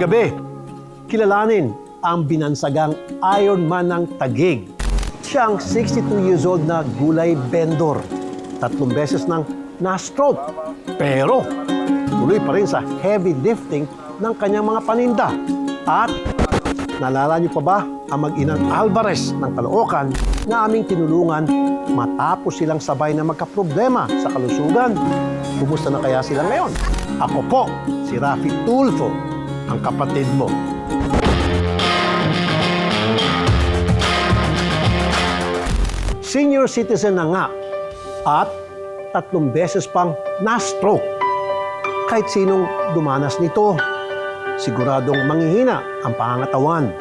Ngayong gabi, kilalanin ang binansagang Ironman ng Taguig. Siya ang 62 years old na gulay vendor. 3 beses nang na-stroke. Pero tuloy pa rin sa heavy lifting ng kanyang mga paninda. At naalala niyo pa ba ang mag-inang Alvarez ng Caloocan na aming tinulungan matapos silang sabay na magkaproblema sa kalusugan? Kumusta na kaya sila ngayon? Ako po, si Rafi Tulfo, ang kapatid mo. Senior citizen na nga at 3 beses pang na-stroke. Kahit sinong dumanas nito, siguradong manghihina ang pangangatawan.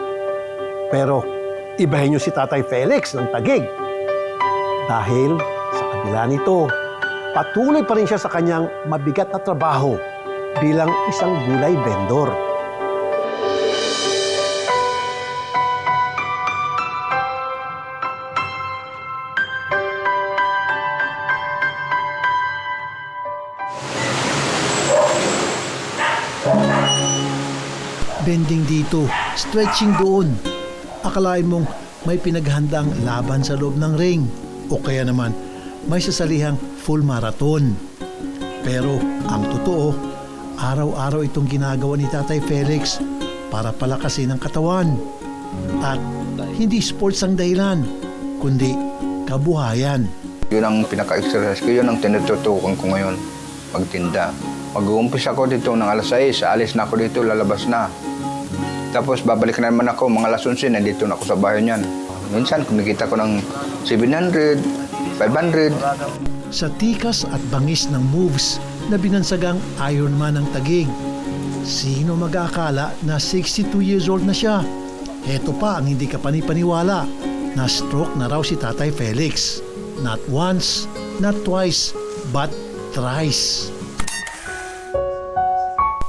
Pero ibahin niyo si Tatay Felix ng Taguig. Dahil sa kabila nito, patuloy pa rin siya sa kanyang mabigat na trabaho bilang isang gulay vendor. Bending dito, stretching doon. Akalain mong may pinaghandang laban sa loob ng ring o kaya naman may sasalihang full marathon. Pero ang totoo, araw-araw itong ginagawa ni Tatay Felix para palakasin ang katawan. At hindi sports ang dahilan, kundi kabuhayan. Yun ang pinaka-exercise ko, yun ang tinututukan ko ngayon, magtinda. Mag-uumpisa ako dito ng alas 6, alis na ako dito, lalabas na. Tapos babalik na naman ako, mga alas 11, nandito na ako sa bahay niyan. Minsan, kumikita ko ng 700, 500. Sa tikas at bangis ng moves na binansagang Ironman ng Taguig, sino mag-aakala na 62 years old na siya? Heto pa ang hindi ka panipaniwala. Na-stroke na raw si Tatay Felix. Not once, not twice, but thrice.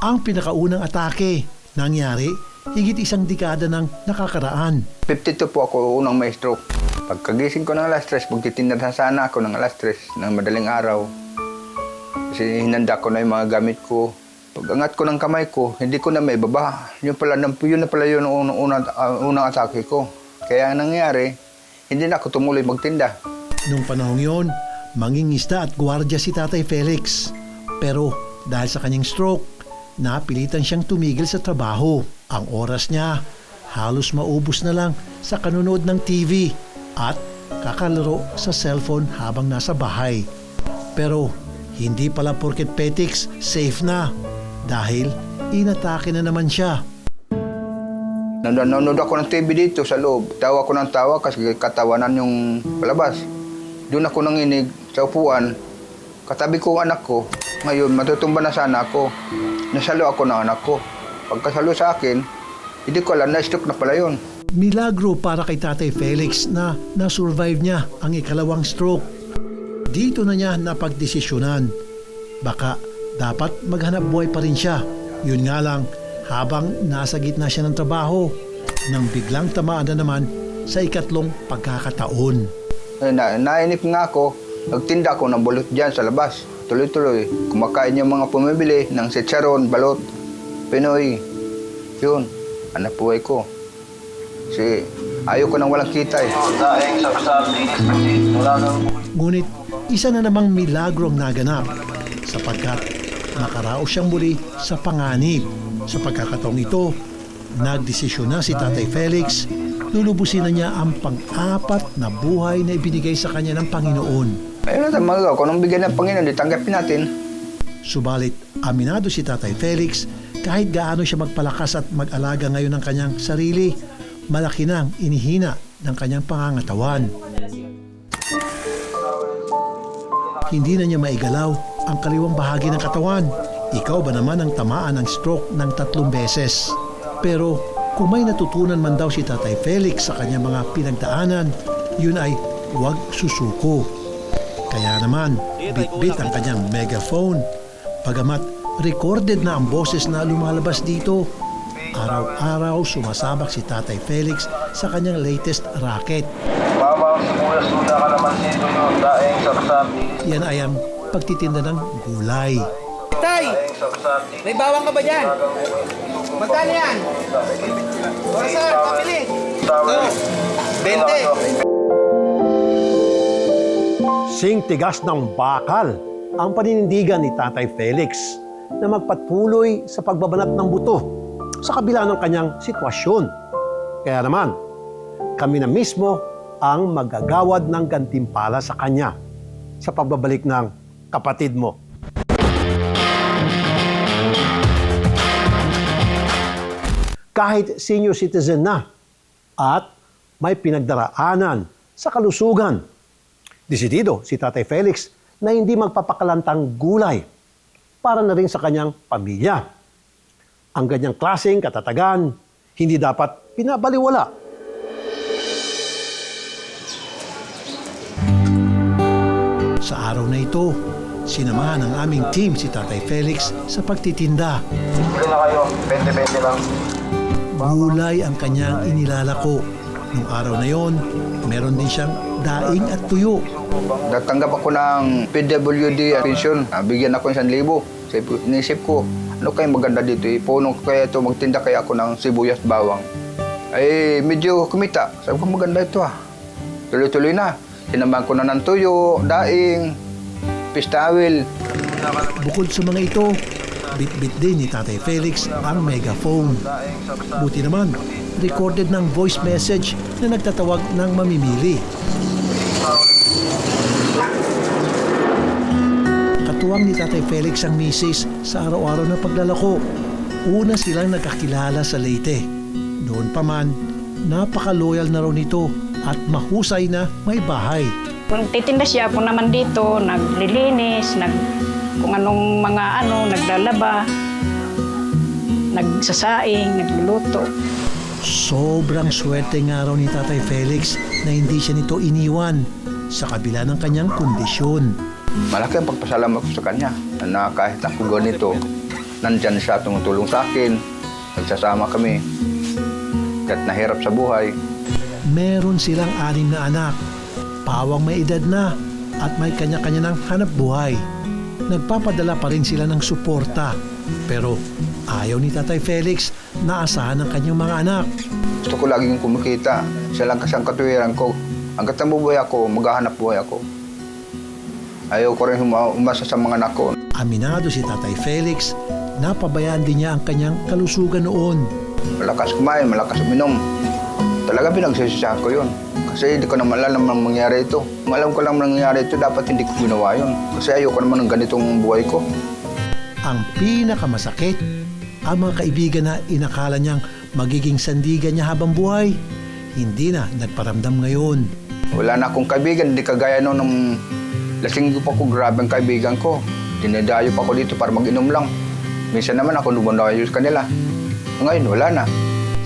Ang pinakaunang atake nangyari higit 1 dekada ng nakakaraan. 52 po ako unang may stroke. Pagkagising ko ng alas 3, magtitinda sana ako ng alas 3 ng madaling araw. Kasi hinanda ko na yung mga gamit ko. Pag angat ko ng kamay ko, hindi ko na may baba. Yun na pala yun ang unang atake ko. Kaya nangyari, hindi na ako tumuloy magtinda. Nung panahong yun, mangingisda at gwardiya si Tatay Felix. Pero dahil sa kanyang stroke, napilitan siyang tumigil sa trabaho. Ang oras niya, halos maubos na lang sa kanunood ng TV at kakalaro sa cellphone habang nasa bahay. Pero hindi pala porket petiks, safe na. Dahil inatake na naman siya. Nanonood ako ng TV dito sa loob. Tawa ko ng tawa kasi katawanan yung palabas. Doon ako nanginig sa upuan. Katabi ko ang anak ko. Ngayon, matutumba na sana ako. Nasalo ako ng anak ko. Pagkasalo sa akin, hindi ko alam, na-stroke na pala yun. Milagro para kay Tatay Felix na na-survive niya ang ikalawang stroke. Dito na niya napagdesisyonan. Baka dapat maghanap buhay pa rin siya. Yun nga lang, habang nasa gitna siya ng trabaho, nang biglang tamaan na naman sa ikatlong pagkakataon. Nainip nga ako, nagtinda ako ng bulot dyan sa labas. Tuloy-tuloy, kumakain yung mga pumibili ng chicharon, balot, Pinoy. Yun, anak buhay ko. Kasi ayaw ko nang walang kita eh. Ngunit isa na namang milagro ang naganap sapagkat nakaraos siyang muli sa panganib. Sa pagkakataong ito, nagdesisyon na si Tatay Felix, lulubusin na niya ang pang-4 na buhay na ibinigay sa kanya ng Panginoon. Ayun natin magagawa. Kung anong bigyan ng Panginoon, di tanggapin natin. Subalit, aminado si Tatay Felix, kahit gaano siya magpalakas at mag-alaga ngayon ng kanyang sarili, malaki na ang inihina ng kanyang pangangatawan. Hindi na niya maigalaw ang kaliwang bahagi ng katawan. Ikaw ba naman ang tamaan ng stroke ng 3 beses? Pero kung may natutunan man daw si Tatay Felix sa kanyang mga pinagdaanan, yun ay huwag susuko. Kaya naman, bit-bit ang kanyang megaphone. Bagamat recorded na ang boses na lumalabas dito, araw-araw sumasabak si Tatay Felix sa kanyang latest racket. Mama, sumula-sula ka naman dito yun, daing sapsabi. Yan ay ang pagtitinda ng gulay. Tay, may bawang ka ba dyan? Magkano yan? O sir, pabili. Tama. 20. Sing tigas ng bakal ang paninindigan ni Tatay Felix na magpatuloy sa pagbabanat ng buto sa kabila ng kanyang sitwasyon. Kaya naman, kami na mismo ang magagawad ng gantimpala sa kanya sa pagbabalik ng kapatid mo. Kahit senior citizen na at may pinagdaraanan sa kalusugan, desidido si Tatay Felix na hindi magpapakalantang gulay para na rin sa kanyang pamilya. Ang ganyang klaseng katatagan, hindi dapat pinabaliwala. Sa araw na ito, sinamahan ng aming team si Tatay Felix sa pagtitinda. Bili na kayo. 20-20 lang. Gulay ang kanyang inilalako. Nung araw na yon, meron din siyang daing at tuyo. Natanggap ako ng PWD pension. Bigyan ako ng 1,000. Inisip ko, ano kayo maganda dito? Ipuno ko kaya ito, magtinda kaya ako ng sibuyas bawang. Ay, medyo kumita. Sabi ko, maganda ito ah. Tuloy-tuloy na. Sinamahan ko na ng tuyo, daing, pistawil. Bukod sa mga ito, bit-bit din ni Tatay Felix ang megaphone. Buti naman, recorded ng voice message na nagtatawag ng mamimili. Katuwang ni Tatay Felix ang misis sa araw-araw na paglalako. Una silang nagkakilala sa Leyte. Noon pa man, napaka-loyal na raw nito at mahusay na may bahay. Kung titinda siya po naman dito, naglilinis, kung anong mga naglalaba, nagsasaing, nagluluto. Sobrang swerte nga raw ni Tatay Felix na hindi siya nito iniwan sa kabila ng kanyang kondisyon. Malaki ang pagpasalamat ko sa kanya na kahit ako ganito, nandyan siya tumutulong sa akin. Nagsasama kami. Kahit nahirap sa buhay. Meron silang 6 na anak. Pawang may edad na at may kanya-kanya ng hanap buhay. Nagpapadala pa rin sila ng suporta. Pero ayaw ni Tatay Felix na asahan ang kanyang mga anak. Gusto ko laging kumikita. Siya lang kasi ang katuwiran ko. Hanggat nabubuhay ako, maghahanap buhay ako. Ayaw ko rin umasa sa mga anak ko. Aminado si Tatay Felix, napabayaan din niya ang kanyang kalusugan noon. Malakas kumain, malakas uminom. Talaga pinagsisisahan ko yun. Kasi hindi ko naman alam ang mangyari ito. Kung alam ko lang nangyari ito, dapat hindi ko ginawa yun. Kasi ayoko naman ng ganitong buhay ko. Ang pinakamasakit, ang mga kaibigan na inakala niyang magiging sandigan niya habang buhay, hindi na nagparamdam ngayon. Wala na akong kaibigan, hindi kagaya noon nung lasing pa ko, grabe ang kaibigan ko. Dinadayo pa ako dito para mag-inom lang. Minsan naman ako lumanayo sa kanila. Ngayon, wala na.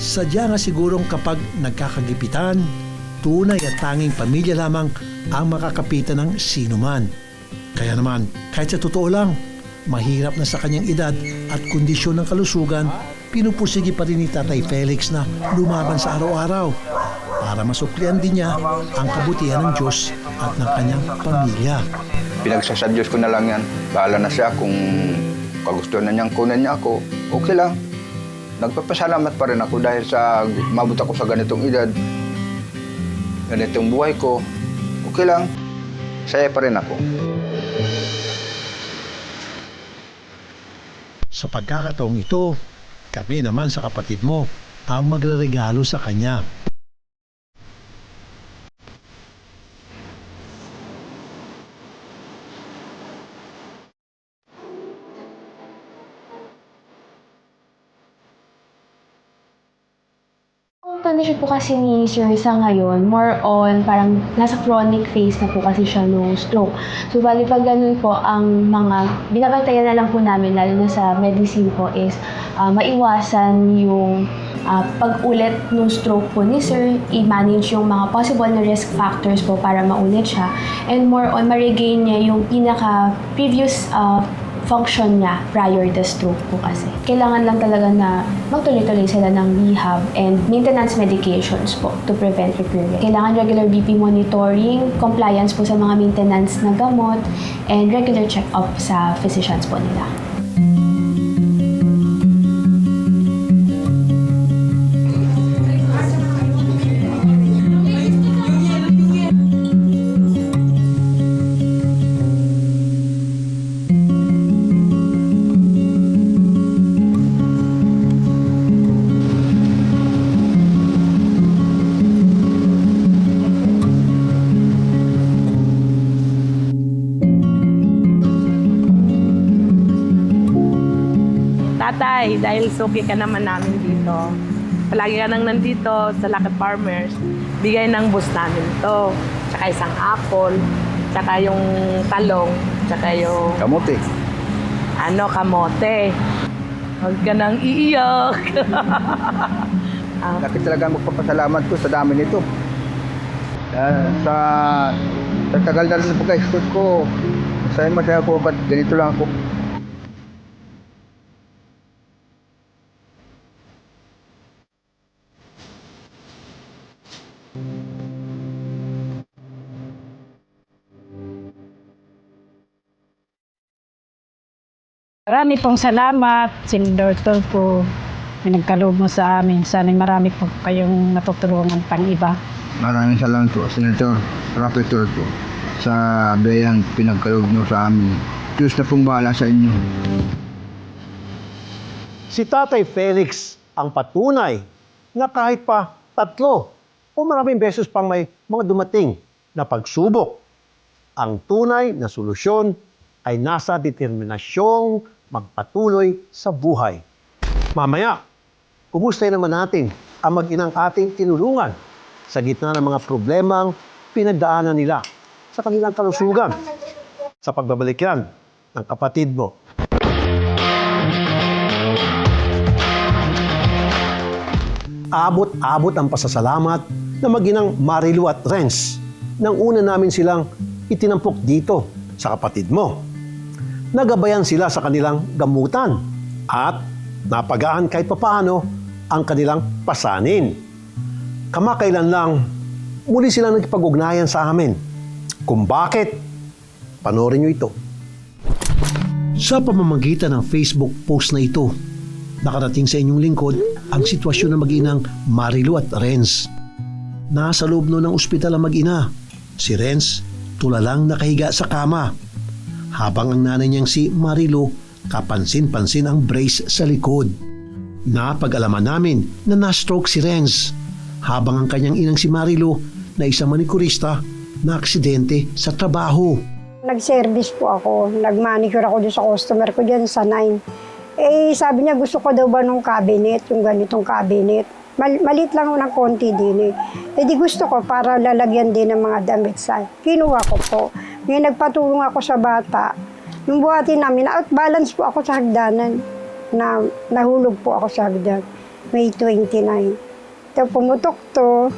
Sadya nga sigurong kapag nagkakagipitan, tunay at tanging pamilya lamang ang makakapitan ng sinuman. Kaya naman, kahit sa totoo lang, mahirap na sa kanyang edad at kondisyon ng kalusugan, pinupursige pa rin ni Tatay Felix na lumaban sa araw-araw para masuklian din niya ang kabutihan ng Diyos at ng kanyang pamilya. Pinagsasadyos ko na lang yan. Bahala na siya kung kagustuhan na niyang kunan niya ako. Okay lang. Nagpapasalamat pa rin ako dahil sa mabot ako sa ganitong edad. Ganitong buhay ko. Okay lang. Saya pa rin ako. Sa pagkakataong ito, kami naman sa kapatid mo ang magreregalo sa kanya. Ang condition po kasi ni Sir Risa ngayon, more on parang nasa chronic phase na po kasi siya nung stroke. So bali pag ganun po, ang mga binabantayan na lang po namin, lalo na sa medicine po, is maiwasan yung pag-ulit ng stroke po ni Sir, i-manage yung mga possible na risk factors po para maulit siya, and more on ma-regain niya yung pinaka-previous function niya prior to stroke po kasi. Kailangan lang talaga na magtuloy-tuloy sila ng rehab and maintenance medications po to prevent recurrence. Kailangan regular BP monitoring, compliance po sa mga maintenance na gamot, and regular check-up sa physicians po nila. Tay, dahil suki ka naman namin dito. Palagi ka nang nandito sa Lucky Farmers. Bigay ng boss namin to. Tsaka isang apple, tsaka yung talong, tsaka yung Kamote. kamote. Huwag ka nang iiyak. Laki talaga magpapasalamat ko sa dami nito. Sa tagal na rin sa pagka-school ko, masaya ko, ba't ganito lang ako? Marami pong salamat, Senator po. Pinagkaloob mo sa amin. Sana marami po kayong natutulungan pang iba. Maraming salamat po, Senator Rapitor po, sa bayang pinagkaloob nyo sa amin. Diyos na pong bahala sa inyo. Si Tatay Felix ang patunay na kahit pa 3 o maraming beses pang may mga dumating na pagsubok, ang tunay na solusyon ay nasa determinasyong magpatuloy sa buhay. Mamaya, kumustahin naman natin ang mag-inang ating tinulungan sa gitna ng mga problemang pinagdaanan nila sa kanilang kalusugan. Sa pagbabalik yan ng kapatid mo. Abot-abot ang pasasalamat na mag-inang Marilu at Renz nang una namin silang itinampok dito sa kapatid mo. Nagabayan sila sa kanilang gamutan at napagaan kahit papaano ang kanilang pasanin. Kamakailan lang, muli silang nagpag-ugnayan sa amin. Kung bakit, panoorin nyo ito. Sa pamamagitan ng Facebook post na ito, nakarating sa inyong lingkod ang sitwasyon ng mag-inang Marilu at Renz. Nasa loob ng ospital ang mag-ina. Si Renz, tulalang nakahiga sa kama. Habang ang nanay niyang si Marilu, kapansin-pansin ang brace sa likod. Napag-alaman namin na na-stroke si Renz, habang ang kanyang inang si Marilu na isang manikurista na aksidente sa trabaho. Nag-service po ako, nag-manicure ako doon sa customer ko dyan sa 9. Sabi niya gusto ko daw ba nung cabinet, yung ganitong cabinet. Malit lang ng konti din di gusto ko para lalagyan din ng mga damit sa. Kinuha ko po. Ngayon nagpatulong ako sa bata. Nung buhatin namin, out-balance po ako sa hagdanan. Nahulog po ako sa hagdan. May 29. Tapos pumutok to,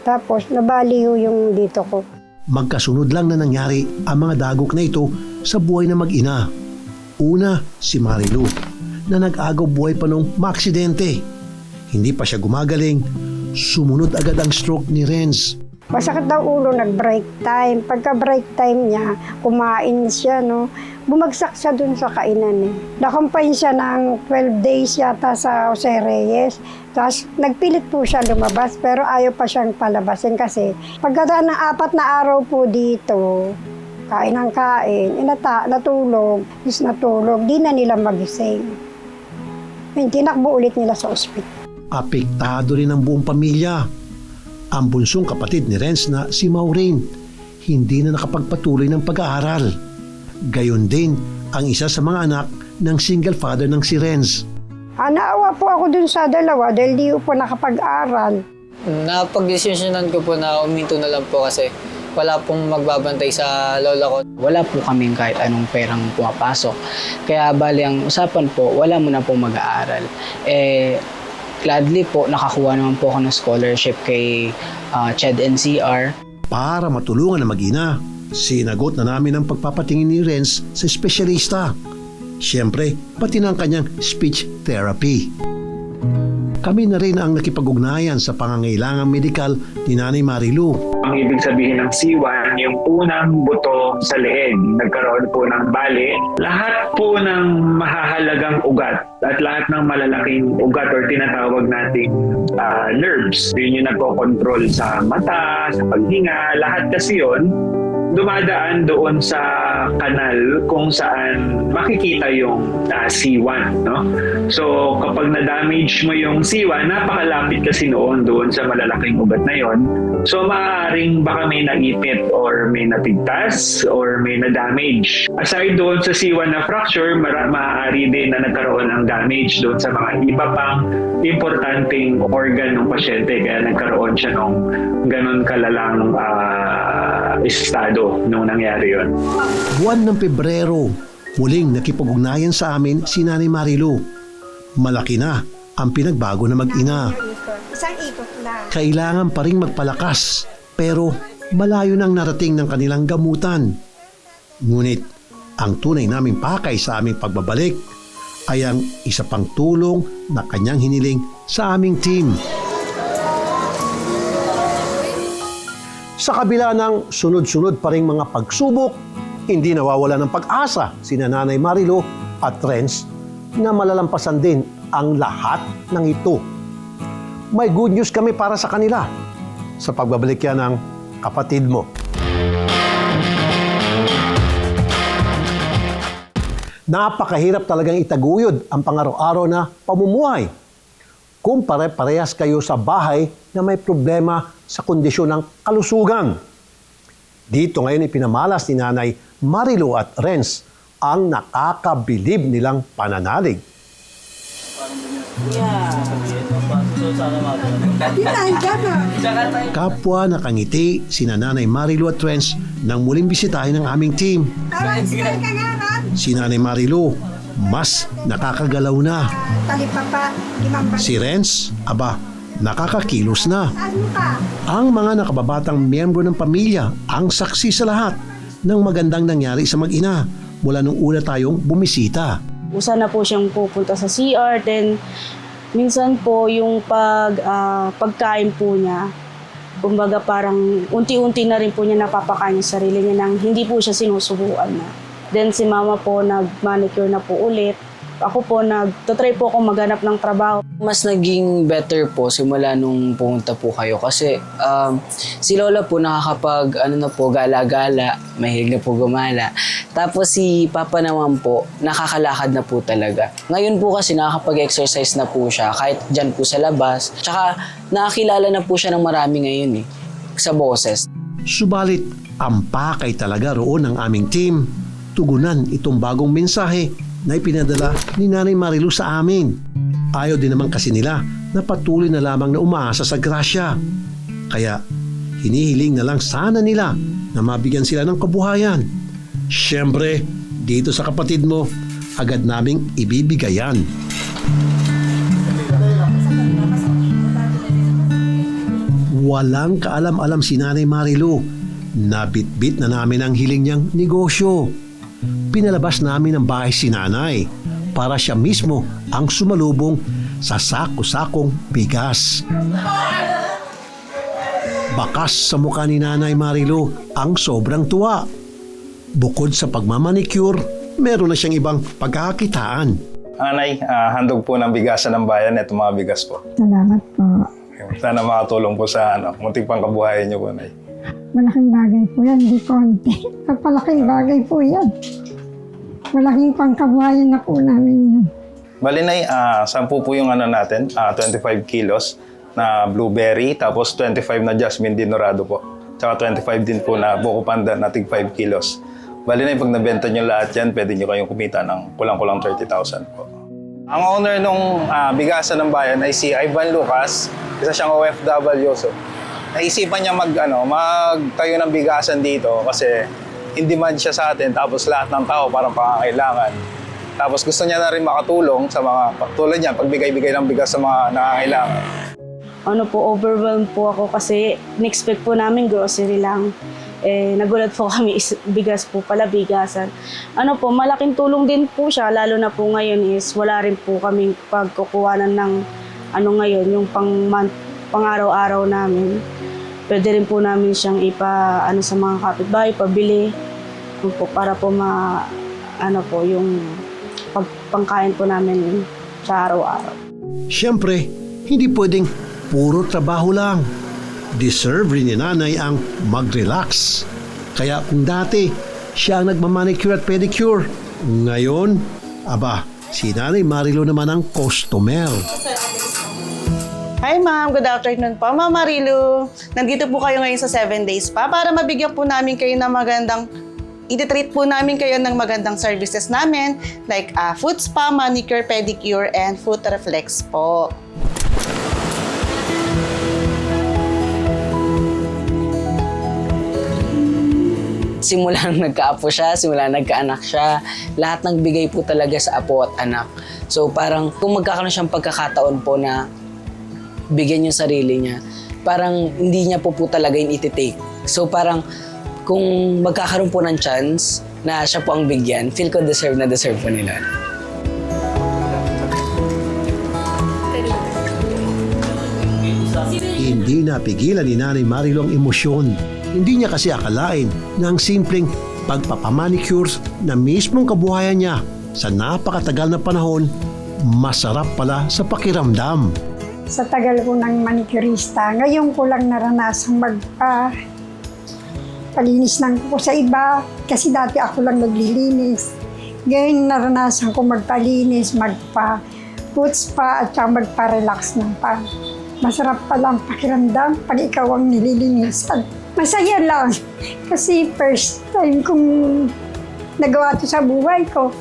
tapos nabaliw yung dito ko. Magkasunod lang na nangyari ang mga dagok na ito sa buhay ng mag-ina. Una, si Marilu, na nag-agaw buhay pa nung maaksidente. Hindi pa siya gumagaling, sumunod agad ang stroke ni Renz. Masakit daw ulo, nag-break time. Pagka break time niya, kumain siya, no? Bumagsak siya dun sa kainan Nakumpain siya ng 12 days yata sa Jose Reyes. Tapos nagpilit po siya lumabas, pero ayaw pa siyang palabasin kasi pagkadaan ng 4 na araw po dito, kain ng kain, natulog, di na nila magising. Tinakbo ulit nila sa ospital. Apektado rin ang buong pamilya. Ang bunsong kapatid ni Renz na si Maureen, hindi na nakapagpatuloy ng pag-aaral. Gayon din ang isa sa mga anak ng single father ng si Renz. Naawa po ako dun sa dalawa dahil di po nakapag-aral. Napag-desisyonan ko po na uminto na lang po kasi wala pong magbabantay sa lola ko. Wala po kaming kahit anong perang pumapasok. Kaya bali ang usapan po, wala mo na pong mag-aaral. Gladly po, nakakuha naman po ako ng scholarship kay CHED NCR. Para matulungan ang mag-ina, sinagot na namin ang pagpapatingin ni Renz sa espesyalista. Siyempre, pati na ang kanyang speech therapy. Kami na rin ang nakipag-ugnayan sa pangangailangang medikal ni Nanay Marilu. Ang ibig sabihin ng C1, yung unang buto sa leeg, nagkaroon po ng bali. Lahat po ng mahahalagang ugat at lahat ng malalaking ugat or tinatawag nating nerves, yun yung nagko-control sa mata, sa paghinga, lahat kasi yun dumadaan doon sa kanal kung saan makikita yung C1, no? So kapag na-damage mo yung C1, napakalapit kasi noon doon sa malalaking ugat na yon. So maaaring baka may naipit or may napigtas or may na-damage. Aside doon sa C1 na fracture, maaari din na nagkaroon ng damage doon sa mga iba pang importanteng organ ng pasyente, kaya nagkaroon siya ng ganun kalalang estado nung nangyari yon. Buwan ng Pebrero, muling nakipag-ugnayan sa amin si Nanay Marilu. Malaki na ang pinagbago na mag-ina. Isang ikot lang. Kailangan pa rin magpalakas, pero malayo nang narating ng kanilang gamutan. Ngunit ang tunay naming pakay sa aming pagbabalik ay ang isa pang tulong na kanyang hiniling sa aming team. Sa kabila ng sunod-sunod pa ring mga pagsubok, hindi nawawala ng pag-asa sina Nanay Marilu at Renz na malalampasan din ang lahat ng ito. May good news kami para sa kanila sa pagbabalik yan ng kapatid mo. Napakahirap talagang itaguyod ang pang-araw-araw na pamumuhay kung pare-parehas kayo sa bahay na may problema sa kondisyon ng kalusugan. Dito ngayon ipinamalas ni Nanay Marilu at Renz ang nakakabilib nilang pananalig. Kapwa nakangiti sina Nanay Marilu at Renz nang muling bisitahin ng aming team. Si Nanay Marilu, mas nakakagalaw na. Si Renz, nakakakilos na. Ang mga nakababatang miyembro ng pamilya ang saksi sa lahat ng magandang nangyari sa mag-ina mula nung una tayong bumisita. Usa na po siyang pupunta sa CR, then minsan po yung pagkain po niya, kumbaga parang unti-unti na rin po niya napapakain yung sarili niya nang hindi po siya sinusubuan na. Then si mama po nag-manicure na po ulit. Ako po nagtatry po akong maghanap ng trabaho. Mas naging better po simula nung pumunta po kayo kasi si Lola po nakakapag gala-gala, mahilig na po gumala. Tapos si Papa naman po nakakalakad na po talaga. Ngayon po kasi nakakapag-exercise na po siya kahit dyan po sa labas. Tsaka nakakilala na po siya ng marami ngayon sa boses. Subalit, ang pakay talaga roon ng aming team. Tugunan itong bagong mensahe na ipinadala ni Nanay Marilu sa amin. Ayaw din naman kasi nila na patuloy na lamang na umaasa sa grasya. Kaya hinihiling na lang sana nila na mabigyan sila ng kabuhayan. Siyempre, dito sa kapatid mo, agad naming ibibigayan. Walang kaalam-alam si Nanay Marilu. Nabitbit na namin ang hiling niyang negosyo. Pinalabas namin ang bahay si Nanay para siya mismo ang sumalubong sa sako-sakong bigas. Bakas sa mukha ni Nanay Marilu ang sobrang tuwa. Bukod sa pagmamanicure, meron na siyang ibang pagkakakitaan. Nanay, handog po ng bigasan ng bayan. Ito mga bigas po. Salamat po. Sana makatulong po sa munting pangkabuhayan niyo po, Nay. Malaking bagay po yan, hindi konti. Pagpalaking bagay po yan. Malaking pangkabuhayan na po namin yan. Bali, Nay, 10 po yung natin, 25 kilos na blueberry, tapos 25 na jasmine dinorado po. Tsaka 25 din po na buko pandan na tig 5 kilos. Bali, Nay, pag nabenta nyo lahat yan, pwede nyo kayong kumita ng kulang-kulang 30,000 po. Ang owner nung bigasan ng bayan ay si Ivan Lucas, isa siyang OFW. So, naisipan niya magtayo ng bigasan dito kasi in demand siya sa atin, tapos lahat ng tao parang pangangailangan. Tapos gusto niya na rin makatulong sa mga tulad niya, pagbigay-bigay ng bigas sa mga nangangailangan. Overwhelmed po ako kasi in-expect po namin grocery lang. Nagulat po kami, bigas po pala, bigasan. Malaking tulong din po siya, lalo na po ngayon is wala rin po kaming pagkukuhanan ng ngayon, yung pang-araw-araw namin. Pwede rin po namin siyang sa mga kapitbahay, pabili para po yung pangkain po namin sa araw-araw. Siyempre, hindi pwedeng puro trabaho lang. Deserve rin ni Nanay ang mag-relax. Kaya kung dati siya ang nagmamanicure at pedicure, ngayon, si Nanay Marilo naman ang customer. Hi ma'am, good afternoon po. Ma'am Marilu, nandito po kayo ngayon sa 7 days pa para mabigyan po namin kayo ng i-treat po namin kayo ng magandang services namin like foot spa, manicure, pedicure, and foot reflex po. Simula nagka-apo siya, simula nagka-anak siya, lahat ng bigay po talaga sa apo at anak. So parang kung magkakaroon siyang pagkakataon po na bigyan yung sarili niya, parang hindi niya po talaga yung iti-take. So parang kung magkakaroon po ng chance na siya po ang bigyan, feel ko deserve po nila. Hindi napigilan ni Nanay Marilo ang emosyon. Hindi niya kasi akalain na ang simpleng pagpapamanicures na mismong kabuhayan niya sa napakatagal na panahon, masarap pala sa pakiramdam. Sa tagal ko ng manicurista, ngayon ko lang naranasang palinis ng kuko sa iba. Kasi dati ako lang naglilinis. Ngayon naranasan ko magpalinis, magpa-foot spa at saka magpa-relax ng pa. Masarap pala ang pakiramdam pag ikaw ang nililinisan. Masaya lang kasi first time kong nagawa ito sa buhay ko.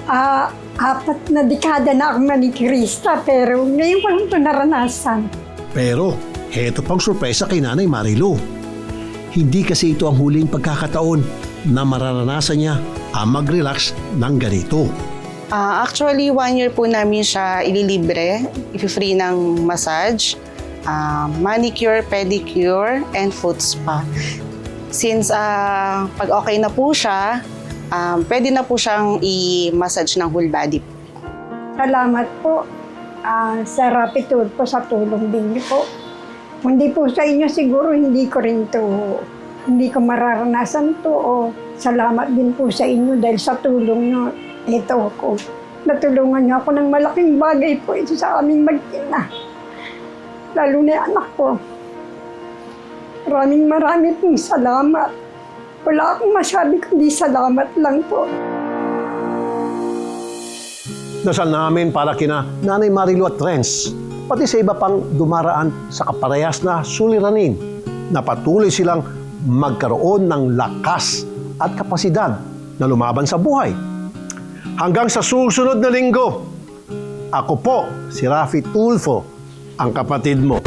4 na dekada na akong manicurista pero ngayon ko lang ito naranasan. Pero heto pang sorpresa kay Nanay Marilo. Hindi kasi ito ang huling pagkakataon na mararanasan niya ang mag-relax ng ganito. Actually, 1 year po namin siya ililibre, i-free ng massage, manicure, pedicure, and foot spa. Since pag okay na po siya, pwede na po siyang i-massage ng whole body. Salamat po sa Rapid Tour po sa tulong din niyo po. Hindi po sa inyo siguro hindi ko mararanasan to. Salamat din po sa inyo dahil sa tulong niyo. Ito ko. Natulungan niyo ako ng malaking bagay po ito sa aming mag-ina. Lalo na yung anak ko. Maraming pong salamat. Wala akong masabi kundi salamat lang po. Dasal namin para kina Nanay Marilo at Renz, pati sa iba pang dumaraan sa kaparehas na suliranin na patuloy silang magkaroon ng lakas at kapasidad na lumaban sa buhay. Hanggang sa susunod na linggo, ako po si Rafi Tulfo, ang kapatid mo.